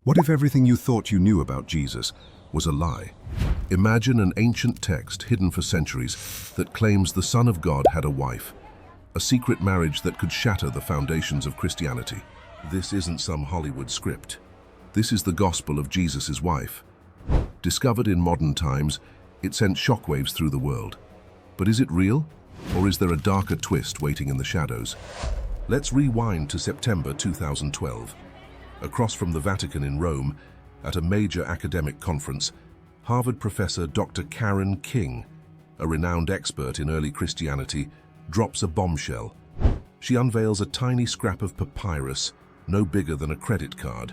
What if everything you thought you knew about Jesus was a lie? Imagine an ancient text hidden for centuries that claims the Son of God had a wife, a secret marriage that could shatter the foundations of Christianity. This isn't some Hollywood script. This is the gospel of Jesus' wife. Discovered in modern times, it sent shockwaves through the world. But is it real? Or is there a darker twist waiting in the shadows? Let's rewind to September 2012. Across from the Vatican in Rome, at a major academic conference, Harvard professor Dr. Karen King, a renowned expert in early Christianity, drops a bombshell. She unveils a tiny scrap of papyrus, no bigger than a credit card.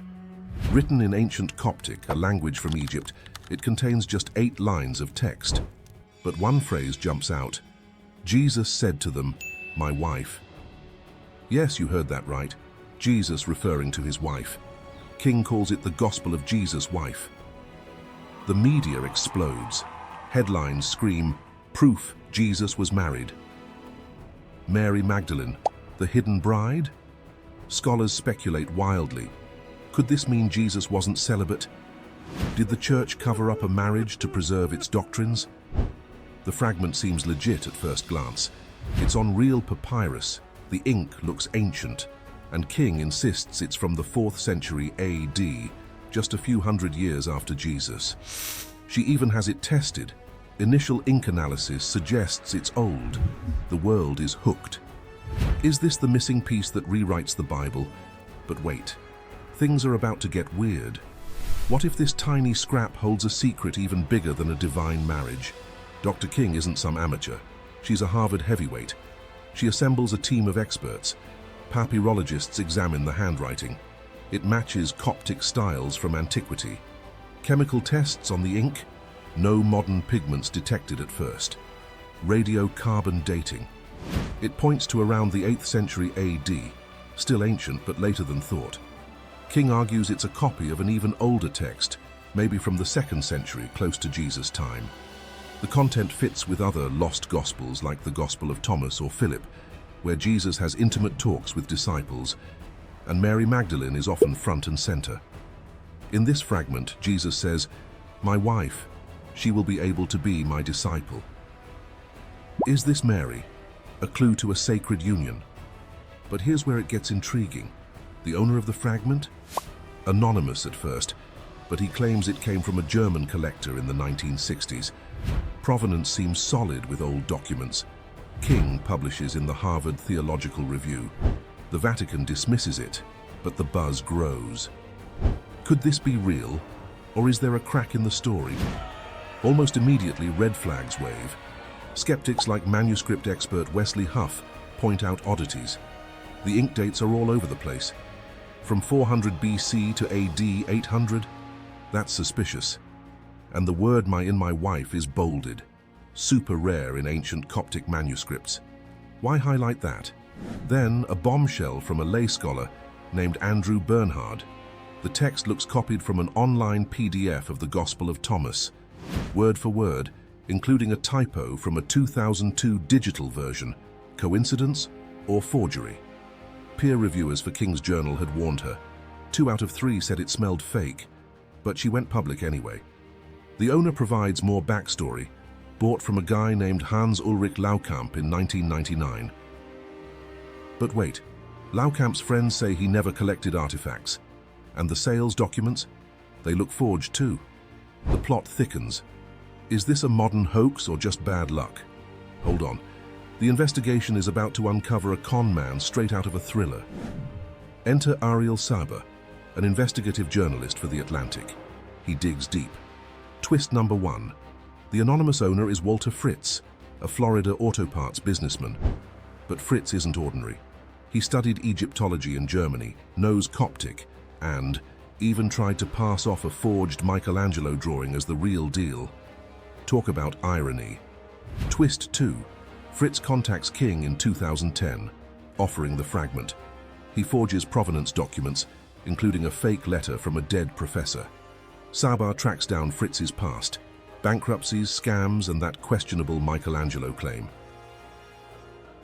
Written in ancient Coptic, a language from Egypt, it contains just 8 lines of text. But one phrase jumps out. Jesus said to them, "My wife." Yes, you heard that right. Jesus referring to his wife. King calls it the gospel of Jesus' wife. The media explodes. Headlines scream, "Proof Jesus was married." Mary Magdalene, the hidden bride? Scholars speculate wildly. Could this mean Jesus wasn't celibate? Did the church cover up a marriage to preserve its doctrines? The fragment seems legit at first glance. It's on real papyrus. The ink looks ancient, and King insists it's from the 4th century AD, just a few hundred years after Jesus. She even has it tested. Initial ink analysis suggests it's old. The world is hooked. Is this the missing piece that rewrites the Bible? But wait, things are about to get weird. What if this tiny scrap holds a secret even bigger than a divine marriage? Dr. King isn't some amateur. She's a Harvard heavyweight. She assembles a team of experts. Papyrologists examine the handwriting. It matches Coptic styles from antiquity. Chemical tests on the ink? No modern pigments detected at first. Radiocarbon dating. It points to around the 8th century AD, still ancient but later than thought. King argues it's a copy of an even older text, maybe from the 2nd century, close to Jesus' time. The content fits with other lost gospels like the Gospel of Thomas or Philip, where Jesus has intimate talks with disciples, and Mary Magdalene is often front and center. In this fragment, Jesus says, "My wife, she will be able to be my disciple." Is this Mary, a clue to a sacred union? But here's where it gets intriguing. The owner of the fragment? Anonymous at first, but he claims it came from a German collector in the 1960s. Provenance seems solid with old documents. King publishes in the Harvard Theological Review. The Vatican dismisses it, but the buzz grows. Could this be real, or is there a crack in the story? Almost immediately, red flags wave. Skeptics like manuscript expert Wesley Huff point out oddities. The ink dates are all over the place. From 400 BC to AD 800, that's suspicious. And the word in my wife is bolded. Super rare in ancient Coptic manuscripts. Why highlight that? Then a bombshell from a lay scholar named Bernhard. The text looks copied from an online PDF of the Gospel of Thomas, word for word, including a typo from a 2002 digital version. Coincidence or forgery? Peer reviewers for King's Journal had warned her. 2 out of 3 said it smelled fake, but she went public anyway. The owner provides more backstory, bought from a guy named Hans Ulrich Laukamp in 1999. But wait, Laukamp's friends say he never collected artifacts. And the sales documents? They look forged too. The plot thickens. Is this a modern hoax or just bad luck? Hold on. The investigation is about to uncover a con man straight out of a thriller. Enter Ariel Sabar, an investigative journalist for The Atlantic. He digs deep. Twist number 1. The anonymous owner is Walter Fritz, a Florida auto parts businessman. But Fritz isn't ordinary. He studied Egyptology in Germany, knows Coptic, and even tried to pass off a forged Michelangelo drawing as the real deal. Talk about irony. Twist 2. Fritz contacts King in 2010, offering the fragment. He forges provenance documents, including a fake letter from a dead professor. Sabar tracks down Fritz's past, bankruptcies, scams, and that questionable Michelangelo claim.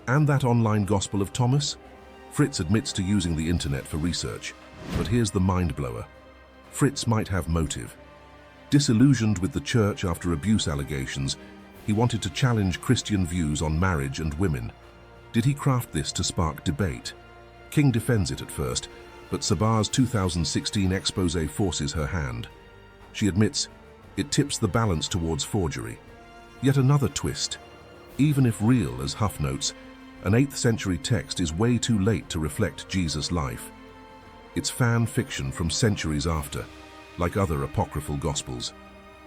And that online Gospel of Thomas? Fritz admits to using the internet for research, but here's the mind blower. Fritz might have motive. Disillusioned with the church after abuse allegations, he wanted to challenge Christian views on marriage and women. Did he craft this to spark debate? King defends it at first, but Sabar's 2016 expose forces her hand. She admits it tips the balance towards forgery. Yet another twist. Even if real, as Huff notes, an 8th century text is way too late to reflect Jesus' life. It's fan fiction from centuries after, like other apocryphal gospels.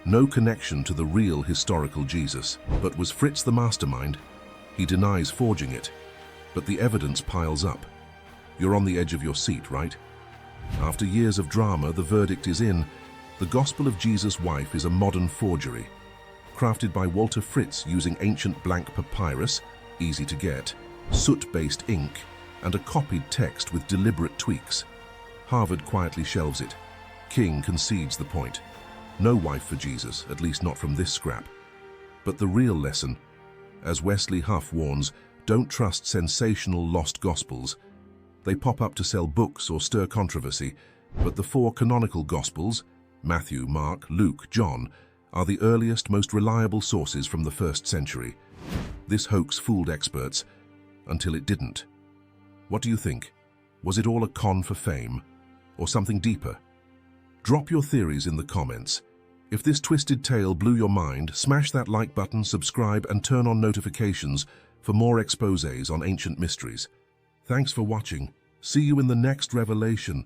No connection to the real historical Jesus. But was Fritz the mastermind? He denies forging it, but the evidence piles up. You're on the edge of your seat, right? After years of drama, the verdict is in. The Gospel of Jesus' Wife is a modern forgery, crafted by Walter Fritz using ancient blank papyrus, easy to get, soot-based ink, and a copied text with deliberate tweaks. Harvard quietly shelves it. King concedes the point. No wife for Jesus, at least not from this scrap. But the real lesson, as Wesley Huff warns, don't trust sensational lost gospels. They pop up to sell books or stir controversy, but the 4 canonical gospels, Matthew, Mark, Luke, John, are the earliest, most reliable sources from the 1st century. This hoax fooled experts, until it didn't. What do you think? Was it all a con for fame, or something deeper? Drop your theories in the comments. If this twisted tale blew your mind, smash that like button, subscribe, and turn on notifications for more exposés on ancient mysteries. Thanks for watching. See you in the next revelation.